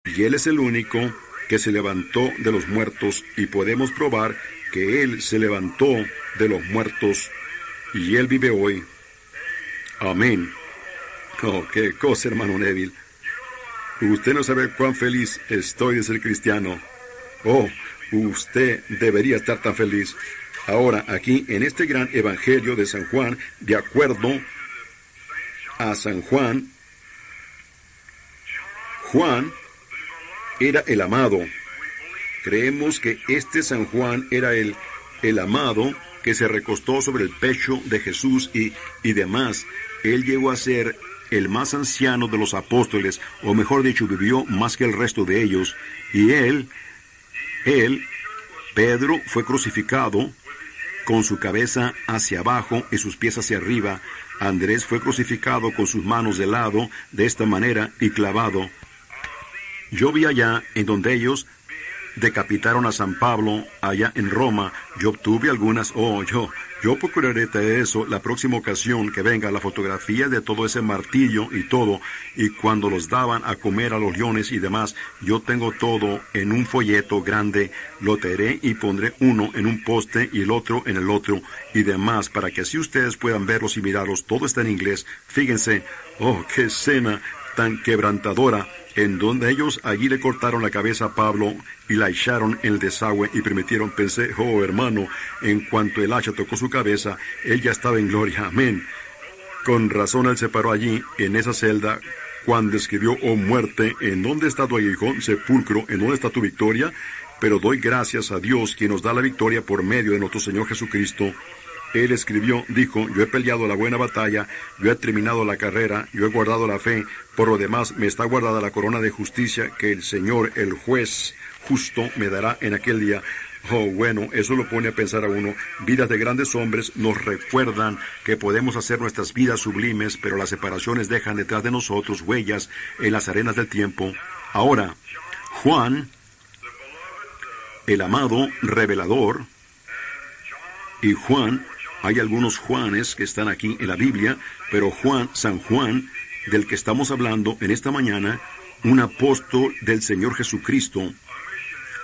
Y Él es el único que se levantó de los muertos, y podemos probar que Él se levantó de los muertos, y Él vive hoy. Amén. Oh, qué cosa, hermano Neville. Usted no sabe cuán feliz estoy de ser cristiano. Oh, usted debería estar tan feliz. Ahora, aquí, en este gran evangelio de San Juan, de acuerdo a San Juan, Juan era el amado. Creemos que este San Juan era el amado que se recostó sobre el pecho de Jesús y demás. Él llegó a ser el más anciano de los apóstoles, o mejor dicho, vivió más que el resto de ellos. Y Pedro, fue crucificado con su cabeza hacia abajo y sus pies hacia arriba. Andrés fue crucificado con sus manos de lado, de esta manera, y clavado. Yo vi allá en donde ellos decapitaron a San Pablo, allá en Roma. Yo obtuve algunas, yo procuraré de eso la próxima ocasión que venga, la fotografía de todo ese martillo y todo, y cuando los daban a comer a los leones y demás. Yo tengo todo en un folleto grande, lo traeré y pondré uno en un poste y el otro en el otro y demás, para que así ustedes puedan verlos y mirarlos. Todo está en inglés. Fíjense, qué escena tan quebrantadora, en donde ellos allí le cortaron la cabeza a Pablo y la echaron en el desagüe y permitieron. Pensé, hermano, en cuanto el hacha tocó su cabeza, él ya estaba en gloria. Amén. Con razón él se paró allí, en esa celda, cuando escribió, muerte, ¿en dónde está tu aguijón? Sepulcro, ¿en dónde está tu victoria? Pero doy gracias a Dios, quien nos da la victoria por medio de nuestro Señor Jesucristo. Él escribió, dijo, yo he peleado la buena batalla, yo he terminado la carrera, yo he guardado la fe, por lo demás me está guardada la corona de justicia que el Señor, el juez justo, me dará en aquel día. Bueno, eso lo pone a pensar a uno. Vidas de grandes hombres nos recuerdan que podemos hacer nuestras vidas sublimes, pero las separaciones dejan detrás de nosotros huellas en las arenas del tiempo. Ahora, Juan, el amado revelador, y Juan, hay algunos Juanes que están aquí en la Biblia, pero Juan, San Juan, del que estamos hablando en esta mañana, un apóstol del Señor Jesucristo,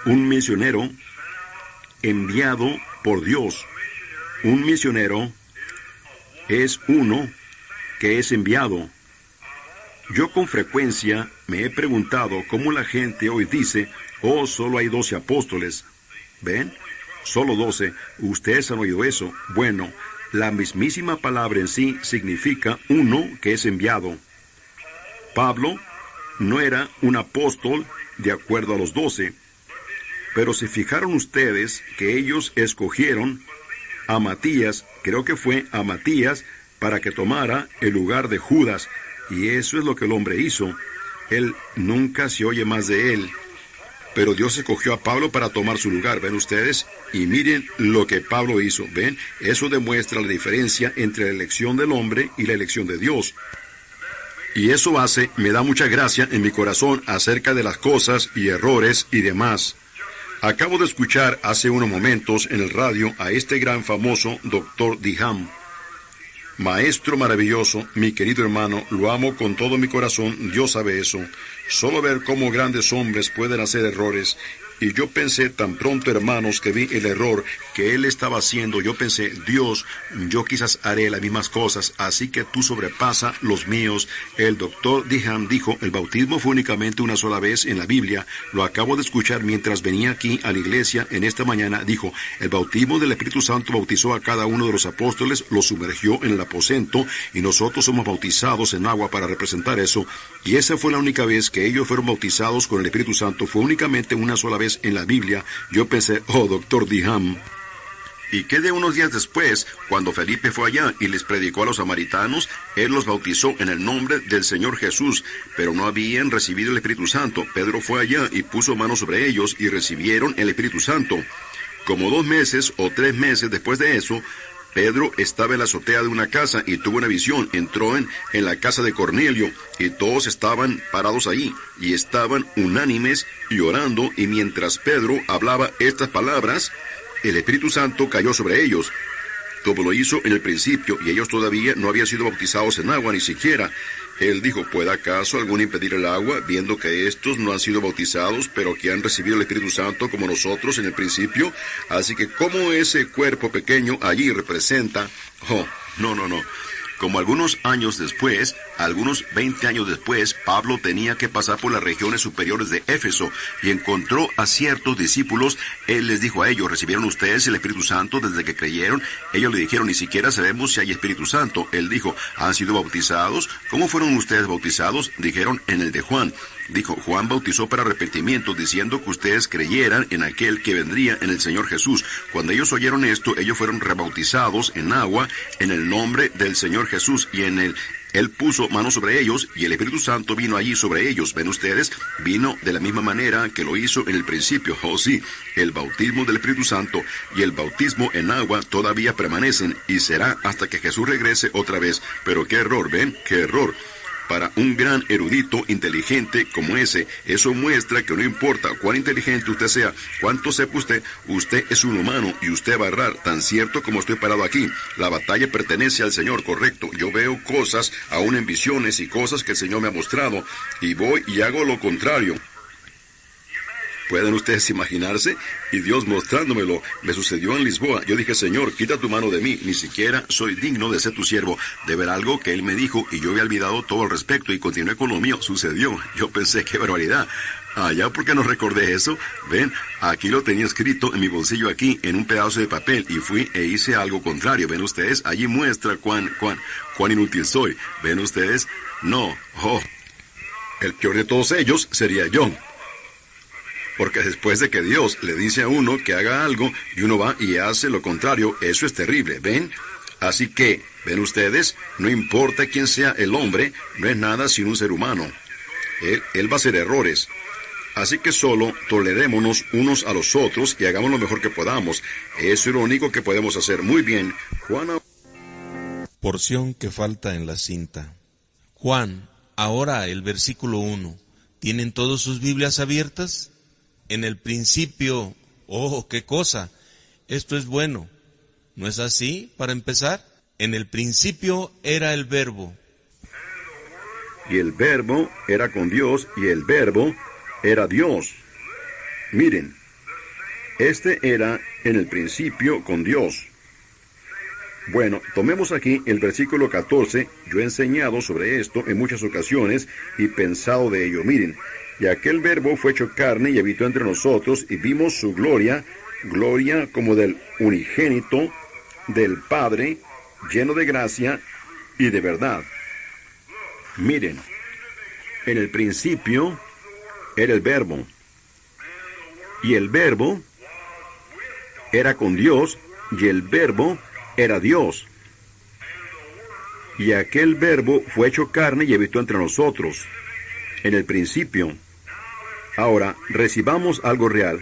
un misionero enviado por Dios. Un misionero es uno que es enviado. Yo con frecuencia me he preguntado cómo la gente hoy dice, solo hay 12 apóstoles. ¿Ven? Solo 12. Ustedes han oído eso. Bueno, la mismísima palabra en sí significa uno que es enviado. Pablo no era un apóstol de acuerdo a los 12, pero se fijaron ustedes que ellos escogieron a Matías, creo que fue a Matías, para que tomara el lugar de Judas, y eso es lo que el hombre hizo. Él nunca se oye más de él. Pero Dios escogió a Pablo para tomar su lugar, ¿ven ustedes? Y miren lo que Pablo hizo, ¿ven? Eso demuestra la diferencia entre la elección del hombre y la elección de Dios. Y eso me da mucha gracia en mi corazón acerca de las cosas y errores y demás. Acabo de escuchar hace unos momentos en el radio a este gran famoso Dr. Diham. Maestro maravilloso, mi querido hermano, lo amo con todo mi corazón, Dios sabe eso. Solo ver cómo grandes hombres pueden hacer errores. Y yo pensé tan pronto, hermanos, que vi el error que él estaba haciendo, yo pensé, Dios, yo quizás haré las mismas cosas, así que tú sobrepasa los míos. El doctor Diham dijo, el bautismo fue únicamente una sola vez en la Biblia. Lo acabo de escuchar mientras venía aquí a la iglesia en esta mañana. Dijo, el bautismo del Espíritu Santo bautizó a cada uno de los apóstoles, los sumergió en el aposento, y nosotros somos bautizados en agua para representar eso. Y esa fue la única vez que ellos fueron bautizados con el Espíritu Santo. Fue únicamente una sola vez en la Biblia. Yo pensé, doctor Diham. Y que de unos días después, cuando Felipe fue allá y les predicó a los samaritanos, él los bautizó en el nombre del Señor Jesús, pero no habían recibido el Espíritu Santo. Pedro fue allá y puso manos sobre ellos y recibieron el Espíritu Santo. Como 2 meses o 3 meses después de eso, Pedro estaba en la azotea de una casa y tuvo una visión. Entró en la casa de Cornelio y todos estaban parados ahí y estaban unánimes y orando, y mientras Pedro hablaba estas palabras, el Espíritu Santo cayó sobre ellos. como lo hizo en el principio, y ellos todavía no habían sido bautizados en agua ni siquiera. Él dijo, ¿puede acaso alguno impedir el agua, viendo que estos no han sido bautizados, pero que han recibido el Espíritu Santo como nosotros en el principio? Así que, ¿cómo ese cuerpo pequeño allí representa? Oh, no. Como algunos años después, algunos 20 años después, Pablo tenía que pasar por las regiones superiores de Éfeso y encontró a ciertos discípulos. Él les dijo a ellos, ¿recibieron ustedes el Espíritu Santo desde que creyeron? Ellos le dijeron, ni siquiera sabemos si hay Espíritu Santo. Él dijo, ¿han sido bautizados? ¿Cómo fueron ustedes bautizados? Dijeron, en el de Juan. Dijo, Juan bautizó para arrepentimiento, diciendo que ustedes creyeran en aquel que vendría, en el Señor Jesús. Cuando ellos oyeron esto, ellos fueron rebautizados en agua, en el nombre del Señor Jesús, y Él puso manos sobre ellos, y el Espíritu Santo vino allí sobre ellos. ¿Ven ustedes? Vino de la misma manera que lo hizo en el principio. Oh sí, el bautismo del Espíritu Santo y el bautismo en agua todavía permanecen, y será hasta que Jesús regrese otra vez. Pero qué error, ¿ven? ¡Qué error! Para un gran erudito inteligente como ese, eso muestra que no importa cuán inteligente usted sea, cuánto sepa usted es un humano y usted va a errar, tan cierto como estoy parado aquí. La batalla pertenece al Señor, correcto. Yo veo cosas, aún en visiones y cosas que el Señor me ha mostrado, y voy y hago lo contrario. ¿Pueden ustedes imaginarse? Y Dios mostrándomelo. Me sucedió en Lisboa. Yo dije, Señor, quita tu mano de mí. Ni siquiera soy digno de ser tu siervo. De ver algo que Él me dijo y yo había olvidado todo al respecto y continué con lo mío. Sucedió. Yo pensé, qué barbaridad. Allá, ¿por qué no recordé eso? Ven, aquí lo tenía escrito en mi bolsillo aquí, en un pedazo de papel, y fui e hice algo contrario. ¿Ven ustedes? Allí muestra cuán inútil soy. ¿Ven ustedes? No. Oh. El peor de todos ellos sería yo. Porque después de que Dios le dice a uno que haga algo y uno va y hace lo contrario, eso es terrible, ¿ven? Así que, ¿ven ustedes? No importa quién sea el hombre, no es nada sino un ser humano. Él va a hacer errores. Así que solo tolerémonos unos a los otros y hagamos lo mejor que podamos. Eso es lo único que podemos hacer. Muy bien, Juan. Porción que falta en la cinta. Juan, ahora el versículo 1. ¿Tienen todos sus Biblias abiertas? En el principio, ¡oh, qué cosa! Esto es bueno. ¿No es así, para empezar? En el principio era el Verbo. Y el Verbo era con Dios, y el Verbo era Dios. Miren, este era en el principio con Dios. Bueno, tomemos aquí el versículo 14. Yo he enseñado sobre esto en muchas ocasiones y pensado de ello. Miren, y aquel Verbo fue hecho carne y habitó entre nosotros, y vimos su gloria, gloria como del unigénito del Padre, lleno de gracia y de verdad. Miren, en el principio era el Verbo, y el Verbo era con Dios, y el Verbo era Dios. Y aquel Verbo fue hecho carne y habitó entre nosotros, en el principio. Ahora, recibamos algo real.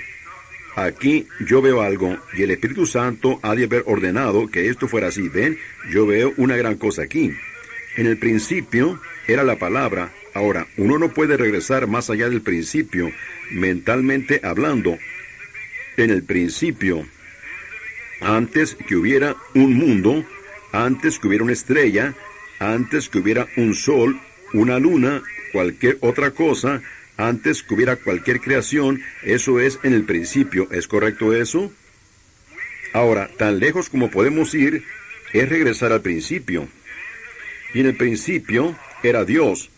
Aquí yo veo algo, y el Espíritu Santo ha de haber ordenado que esto fuera así. ¿Ven? Yo veo una gran cosa aquí. En el principio era la palabra. Ahora, uno no puede regresar más allá del principio, mentalmente hablando. En el principio, antes que hubiera un mundo, antes que hubiera una estrella, antes que hubiera un sol, una luna, cualquier otra cosa, antes que hubiera cualquier creación, eso es en el principio. ¿Es correcto eso? Ahora, tan lejos como podemos ir, es regresar al principio. Y en el principio era Dios.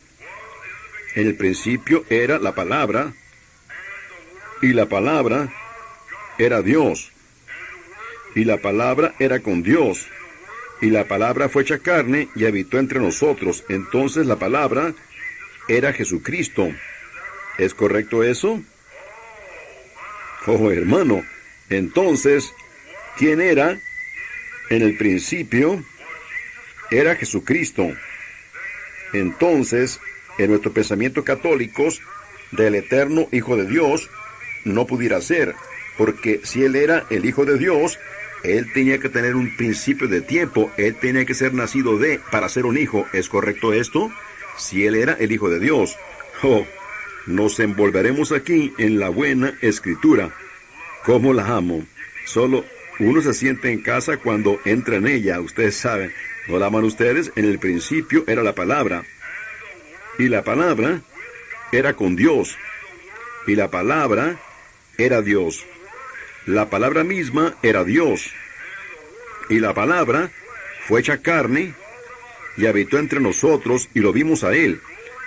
En el principio era la palabra, y la palabra era Dios. Y la palabra era con Dios. Y la palabra fue hecha carne y habitó entre nosotros. Entonces la palabra era Jesucristo. ¿Es correcto eso? Oh, hermano, entonces, ¿quién era? En el principio, era Jesucristo. Entonces, en nuestro pensamiento católicos, del eterno Hijo de Dios, no pudiera ser, porque si Él era el Hijo de Dios, Él tenía que tener un principio de tiempo, Él tenía que ser nacido para ser un hijo. ¿Es correcto esto? Si Él era el Hijo de Dios. Oh, nos envolveremos aquí en la buena Escritura. ¿Cómo la amo? Solo Uno se siente en casa cuando entra en ella, ustedes saben. ¿No la aman ustedes? En el principio era la palabra. Y la palabra era con Dios. Y la palabra era Dios. La palabra misma era Dios. Y la palabra fue hecha carne y habitó entre nosotros y lo vimos a Él,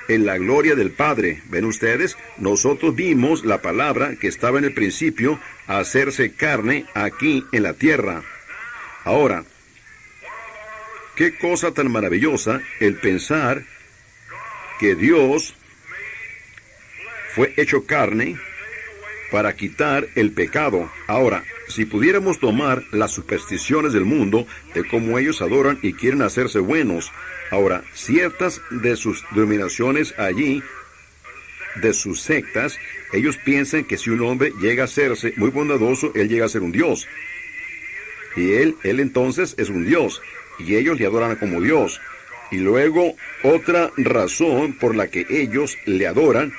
en la gloria del Padre. ¿Ven ustedes? Nosotros vimos la palabra que estaba en el principio hacerse carne aquí en la tierra. Ahora, qué cosa tan maravillosa el pensar que Dios fue hecho carne para quitar el pecado. Ahora, si pudiéramos tomar las supersticiones del mundo, de cómo ellos adoran y quieren hacerse buenos. Ahora, ciertas de sus denominaciones allí, de sus sectas, ellos piensan que si un hombre llega a hacerse muy bondadoso, él llega a ser un Dios. Y él entonces es un Dios, y ellos le adoran como Dios. Y luego, otra razón por la que ellos le adoran,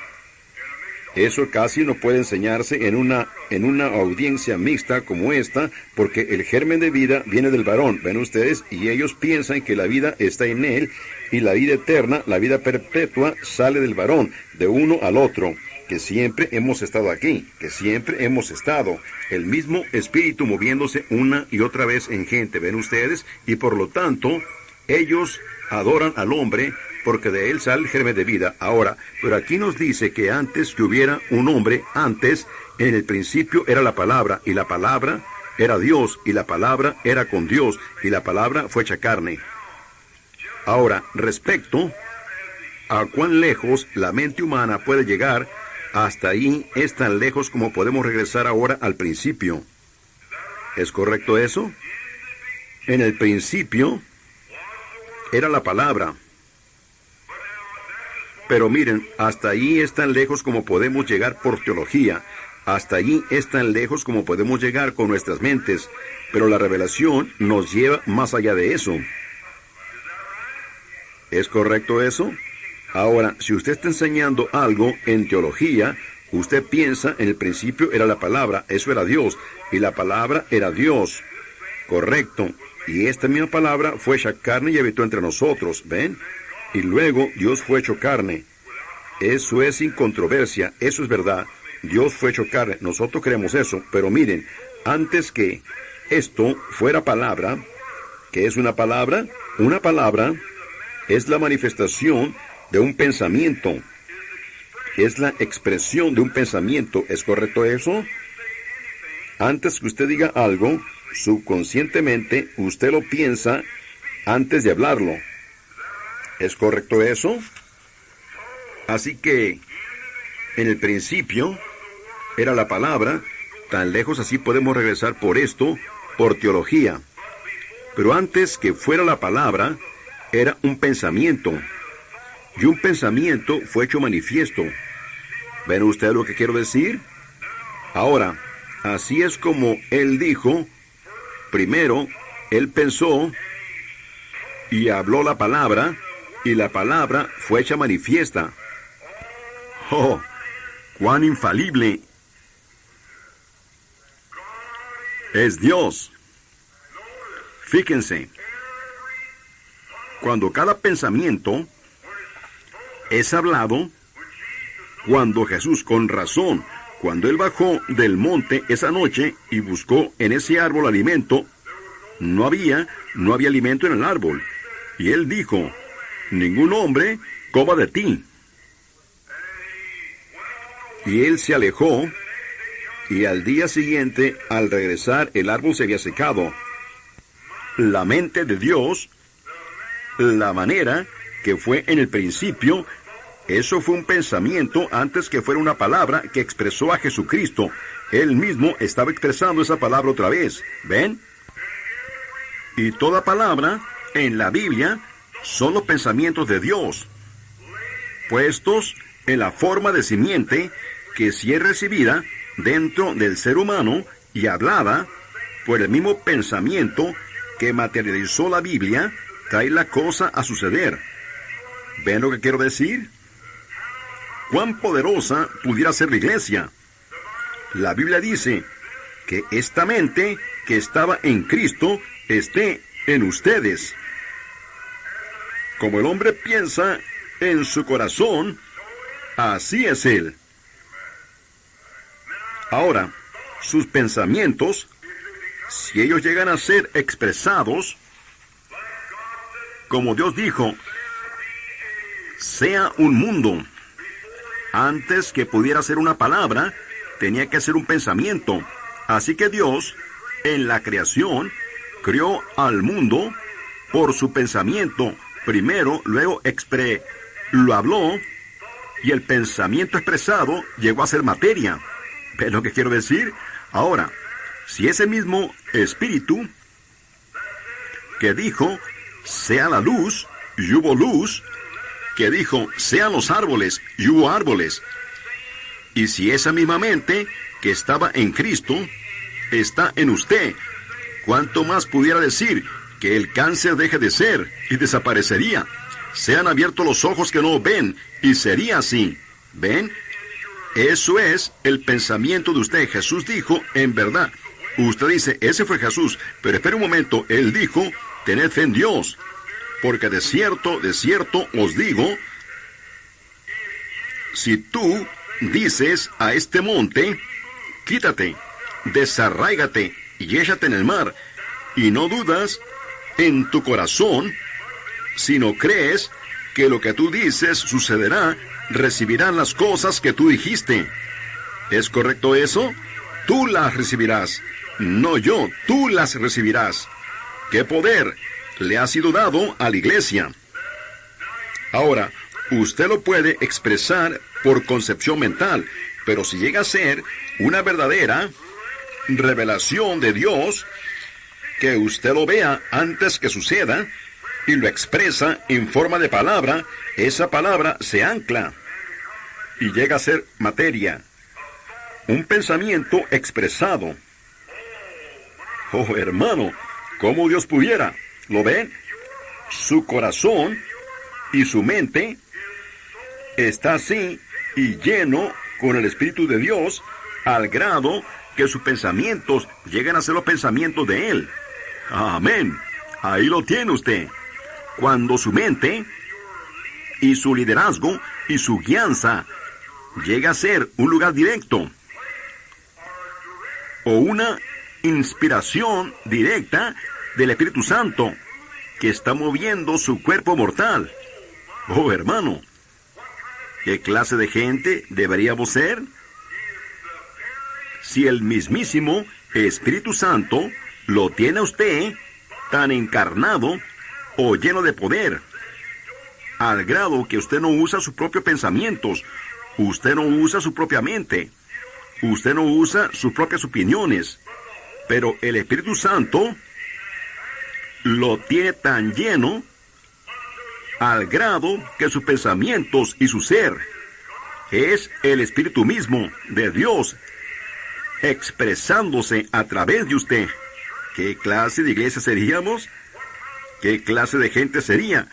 eso casi no puede enseñarse en una audiencia mixta como esta, porque el germen de vida viene del varón, ven ustedes, y ellos piensan que la vida está en él, y la vida eterna, la vida perpetua, sale del varón, de uno al otro, que siempre hemos estado aquí, que siempre hemos estado, el mismo espíritu moviéndose una y otra vez en gente, ven ustedes, y por lo tanto, ellos adoran al hombre, porque de él sale el germen de vida. Ahora, pero aquí nos dice que antes que hubiera un hombre, antes, en el principio era la palabra, y la palabra era Dios, y la palabra era con Dios, y la palabra fue hecha carne. Ahora, respecto a cuán lejos la mente humana puede llegar, hasta ahí es tan lejos como podemos regresar ahora al principio. ¿Es correcto eso? En el principio era la palabra. Pero miren, hasta ahí es tan lejos como podemos llegar por teología. Hasta allí es tan lejos como podemos llegar con nuestras mentes. Pero la revelación nos lleva más allá de eso. ¿Es correcto eso? Ahora, si usted está enseñando algo en teología, usted piensa en el principio era la palabra, eso era Dios, y la palabra era Dios. Correcto. Y esta misma palabra fue hecha carne y habitó entre nosotros, ¿ven? Y luego Dios fue hecho carne. Eso es sin controversia, eso es verdad. Dios fue hecho carne, nosotros creemos eso. Pero miren, antes que esto fuera palabra, ¿qué es una palabra? Una palabra es la manifestación de un pensamiento. Es la expresión de un pensamiento. ¿Es correcto eso? Antes que usted diga algo, subconscientemente usted lo piensa antes de hablarlo. ¿Es correcto eso? Así que, en el principio, era la palabra, tan lejos así podemos regresar por esto, por teología. Pero antes que fuera la palabra, era un pensamiento. Y un pensamiento fue hecho manifiesto. ¿Ven ustedes lo que quiero decir? Ahora, así es como él dijo, primero, él pensó y habló la palabra, y la palabra fue hecha manifiesta. ¡Oh! ¡Cuán infalible es Dios! Fíjense, cuando cada pensamiento es hablado, cuando Jesús, con razón, cuando Él bajó del monte esa noche y buscó en ese árbol alimento, no había alimento en el árbol. Y Él dijo, ningún hombre coma de ti. Y él se alejó, y al día siguiente, al regresar, el árbol se había secado. La mente de Dios, la manera que fue en el principio, eso fue un pensamiento antes que fuera una palabra que expresó a Jesucristo. Él mismo estaba expresando esa palabra otra vez. ¿Ven? Y toda palabra en la Biblia son los pensamientos de Dios, puestos en la forma de simiente que si es recibida dentro del ser humano y hablada por el mismo pensamiento que materializó la Biblia, trae la cosa a suceder. ¿Ven lo que quiero decir? ¿Cuán poderosa pudiera ser la iglesia? La Biblia dice que esta mente que estaba en Cristo esté en ustedes. Como el hombre piensa en su corazón, así es él. Ahora, sus pensamientos, si ellos llegan a ser expresados, como Dios dijo, sea un mundo. Antes que pudiera ser una palabra, tenía que ser un pensamiento. Así que Dios, en la creación, creó al mundo por su pensamiento. Primero, luego lo habló, y el pensamiento expresado llegó a ser materia. ¿Ves lo que quiero decir? Ahora, si ese mismo espíritu que dijo, sea la luz, y hubo luz, que dijo, sean los árboles, y hubo árboles. Y si esa misma mente que estaba en Cristo está en usted, ¿cuánto más pudiera decir que el cáncer deje de ser y desaparecería? Sean abiertos los ojos que no ven, y sería así. ¿Ven? Eso es el pensamiento de usted. Jesús dijo, en verdad. Usted dice, ese fue Jesús, pero espere un momento, Él dijo, tened fe en Dios, porque de cierto os digo, si tú dices a este monte, quítate, desarráigate y échate en el mar, y no dudas en tu corazón, sino crees que lo que tú dices sucederá, recibirán las cosas que tú dijiste. ¿Es correcto eso? Tú las recibirás. No yo, tú las recibirás. ¿Qué poder le ha sido dado a la iglesia? Ahora, usted lo puede expresar por concepción mental, pero si llega a ser una verdadera revelación de Dios, que usted lo vea antes que suceda, y lo expresa en forma de palabra, esa palabra se ancla y llega a ser materia. Un pensamiento expresado. Oh, hermano, ¿cómo Dios pudiera? ¿Lo ven? Su corazón y su mente está así y lleno con el Espíritu de Dios, al grado que sus pensamientos llegan a ser los pensamientos de Él. Amén. Ahí lo tiene usted. Cuando su mente y su liderazgo y su guianza llega a ser un lugar directo o una inspiración directa del Espíritu Santo que está moviendo su cuerpo mortal. Oh, hermano, ¿qué clase de gente deberíamos ser? Si el mismísimo Espíritu Santo lo tiene a usted tan encarnado o lleno de poder, al grado que usted no usa sus propios pensamientos, usted no usa su propia mente, usted no usa sus propias opiniones, pero el Espíritu Santo lo tiene tan lleno al grado que sus pensamientos y su ser es el Espíritu mismo de Dios expresándose a través de usted. ¿Qué clase de iglesia seríamos? ¿Qué clase de gente sería?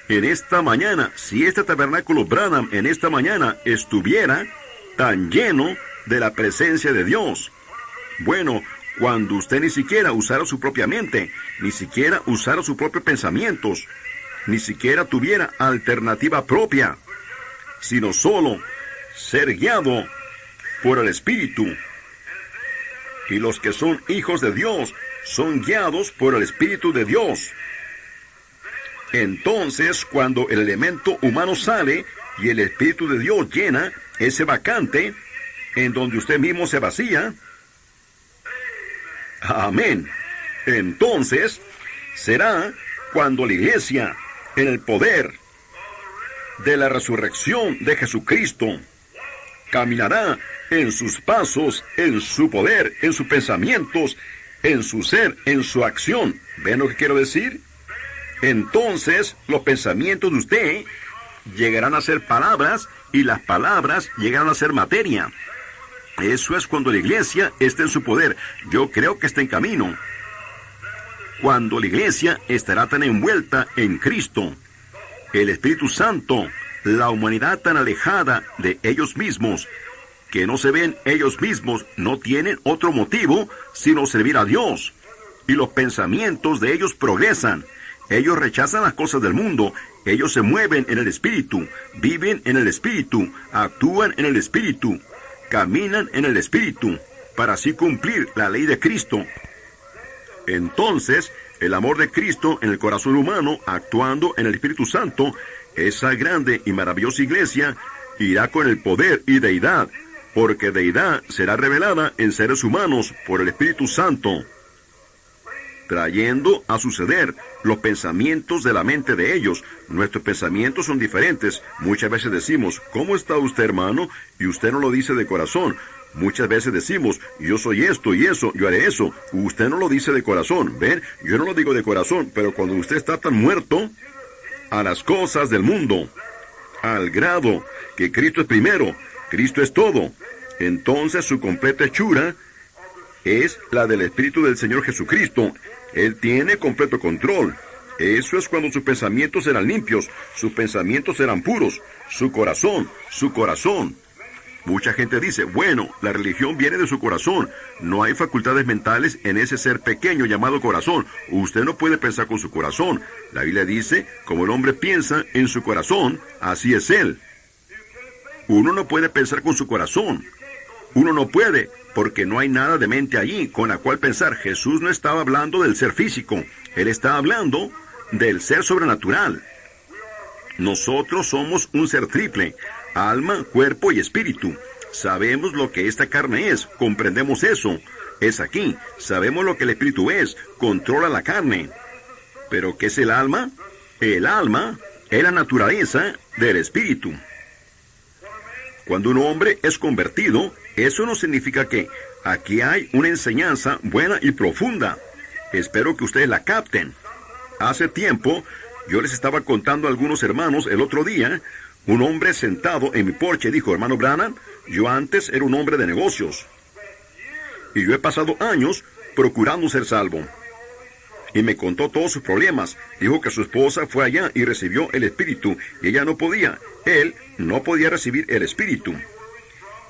En esta mañana, si este tabernáculo Branham en esta mañana estuviera tan lleno de la presencia de Dios. Bueno, cuando usted ni siquiera usara su propia mente, ni siquiera usara sus propios pensamientos, ni siquiera tuviera alternativa propia, sino solo ser guiado por el Espíritu. Y los que son hijos de Dios son guiados por el Espíritu de Dios. Entonces, cuando el elemento humano sale y el Espíritu de Dios llena ese vacante en donde usted mismo se vacía, amén, entonces será cuando la iglesia, en el poder de la resurrección de Jesucristo, caminará en sus pasos, en su poder, en sus pensamientos, en su ser, en su acción. ¿Ven lo que quiero decir? Entonces, los pensamientos de usted llegarán a ser palabras y las palabras llegarán a ser materia. Eso es cuando la iglesia está en su poder. Yo creo que está en camino. Cuando la iglesia estará tan envuelta en Cristo, el Espíritu Santo, la humanidad tan alejada de ellos mismos, que no se ven ellos mismos, no tienen otro motivo sino servir a Dios. Y los pensamientos de ellos progresan. Ellos rechazan las cosas del mundo. Ellos se mueven en el Espíritu, viven en el Espíritu, actúan en el Espíritu, caminan en el Espíritu, para así cumplir la ley de Cristo. Entonces, el amor de Cristo en el corazón humano, actuando en el Espíritu Santo, esa grande y maravillosa iglesia, irá con el poder y deidad, porque deidad será revelada en seres humanos por el Espíritu Santo, trayendo a suceder los pensamientos de la mente de ellos. Nuestros pensamientos son diferentes. Muchas veces decimos, ¿cómo está usted, hermano? Y usted no lo dice de corazón. Muchas veces decimos, yo soy esto y eso, yo haré eso. Usted no lo dice de corazón. ¿Ven? Yo no lo digo de corazón, pero cuando usted está tan muerto a las cosas del mundo, al grado que Cristo es primero, Cristo es todo, entonces su completa hechura es la del Espíritu del Señor Jesucristo. Él tiene completo control. Eso es cuando sus pensamientos serán limpios, sus pensamientos serán puros, su corazón. Mucha gente dice, bueno, la religión viene de su corazón. No hay facultades mentales en ese ser pequeño llamado corazón. Usted no puede pensar con su corazón. La Biblia dice, como el hombre piensa en su corazón, así es él. Uno no puede pensar con su corazón. Uno no puede, porque no hay nada de mente allí con la cual pensar. Jesús no estaba hablando del ser físico. Él estaba hablando del ser sobrenatural. Nosotros somos un ser triple: alma, cuerpo y espíritu. Sabemos lo que esta carne es, comprendemos eso. Es aquí, sabemos lo que el espíritu es, controla la carne. ¿Pero qué es el alma? El alma es la naturaleza del espíritu. Cuando un hombre es convertido, eso no significa que aquí hay una enseñanza buena y profunda. Espero que ustedes la capten. Hace tiempo, yo les estaba contando a algunos hermanos el otro día. Un hombre sentado en mi porche dijo, hermano Branham, yo antes era un hombre de negocios. Y yo he pasado años procurando ser salvo. Y me contó todos sus problemas. Dijo que su esposa fue allá y recibió el Espíritu, y ella no podía. Él no podía recibir el Espíritu.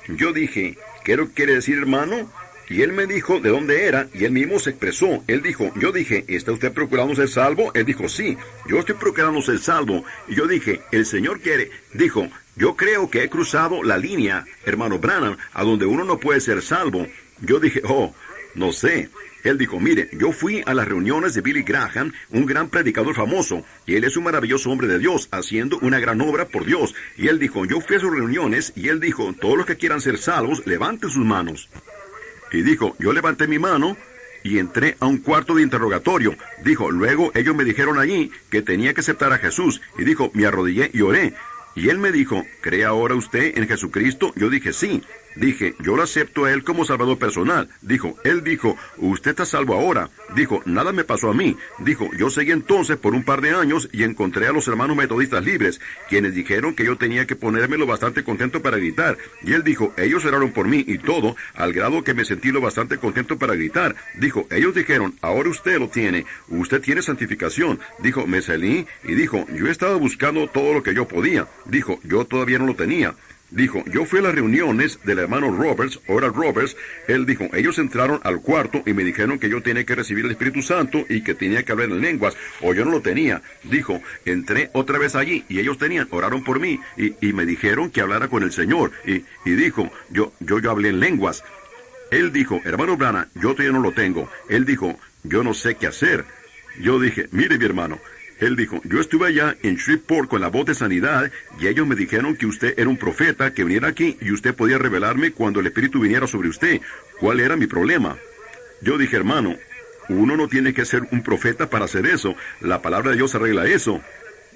Yo dije, ¿qué quiere decir, hermano? Y él me dijo de dónde era, y él mismo se expresó. Él dijo, yo dije, ¿está usted procurando ser salvo? Él dijo, sí, yo estoy procurando ser salvo. Y yo dije, el Señor quiere. Dijo, yo creo que he cruzado la línea, hermano Branham, a donde uno no puede ser salvo. Yo dije, oh, no sé. Él dijo, mire, yo fui a las reuniones de Billy Graham, un gran predicador famoso, y él es un maravilloso hombre de Dios, haciendo una gran obra por Dios. Y él dijo, yo fui a sus reuniones, y él dijo, todos los que quieran ser salvos, levanten sus manos. Y dijo, yo levanté mi mano y entré a un cuarto de interrogatorio. Dijo, luego ellos me dijeron allí que tenía que aceptar a Jesús. Y dijo, me arrodillé y oré. Y él me dijo, ¿cree ahora usted en Jesucristo? Yo dije, sí. Dije, yo lo acepto a él como salvador personal. Él dijo, usted está salvo ahora. Dijo, nada me pasó a mí. Dijo, yo seguí entonces por un par de años y encontré a los hermanos metodistas libres, quienes dijeron que yo tenía que ponérmelo bastante contento para gritar. Y él dijo, ellos oraron por mí y todo, al grado que me sentí lo bastante contento para gritar. Dijo, ellos dijeron, ahora usted lo tiene. Usted tiene santificación. Dijo, me salí y dijo, yo estaba buscando todo lo que yo podía. Dijo, yo todavía no lo tenía. Dijo, yo fui a las reuniones del hermano Roberts, Oral Roberts. Él dijo, ellos entraron al cuarto y me dijeron que yo tenía que recibir el Espíritu Santo y que tenía que hablar en lenguas, o yo no lo tenía. Dijo, entré otra vez allí y ellos oraron por mí y me dijeron que hablara con el Señor. Y dijo, yo hablé en lenguas. Él dijo, hermano Branham, yo todavía no lo tengo. Él dijo, yo no sé qué hacer. Yo dije, mire mi hermano. Él dijo, yo estuve allá en Shreveport con la voz de sanidad y ellos me dijeron que usted era un profeta, que viniera aquí y usted podía revelarme cuando el Espíritu viniera sobre usted. ¿Cuál era mi problema? Yo dije, hermano, uno no tiene que ser un profeta para hacer eso. La palabra de Dios arregla eso.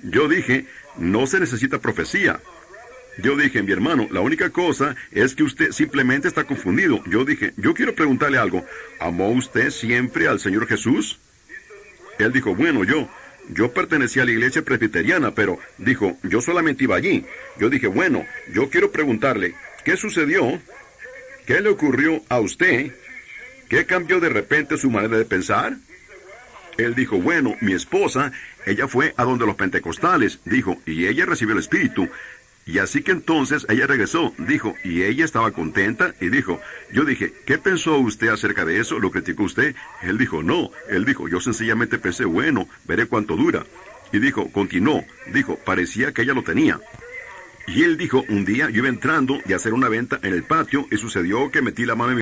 Yo dije, no se necesita profecía. Yo dije, mi hermano, la única cosa es que usted simplemente está confundido. Yo dije, yo quiero preguntarle algo. ¿Amó usted siempre al Señor Jesús? Él dijo, bueno, yo pertenecía a la iglesia presbiteriana, pero dijo, yo solamente iba allí. Yo dije, bueno, yo quiero preguntarle, ¿qué sucedió? ¿Qué le ocurrió a usted? ¿Qué cambió de repente su manera de pensar? Él dijo, bueno, mi esposa, ella fue a donde los pentecostales, dijo, y ella recibió el Espíritu. Y así que entonces ella regresó, dijo, y ella estaba contenta, y dijo, yo dije, ¿qué pensó usted acerca de eso? ¿Lo criticó usted? Él dijo, no. Él dijo, yo sencillamente pensé, bueno, veré cuánto dura. Y dijo, continuó, dijo, parecía que ella lo tenía. Y él dijo, un día yo iba entrando y a hacer una venta en el patio, y sucedió que metí la mano en mi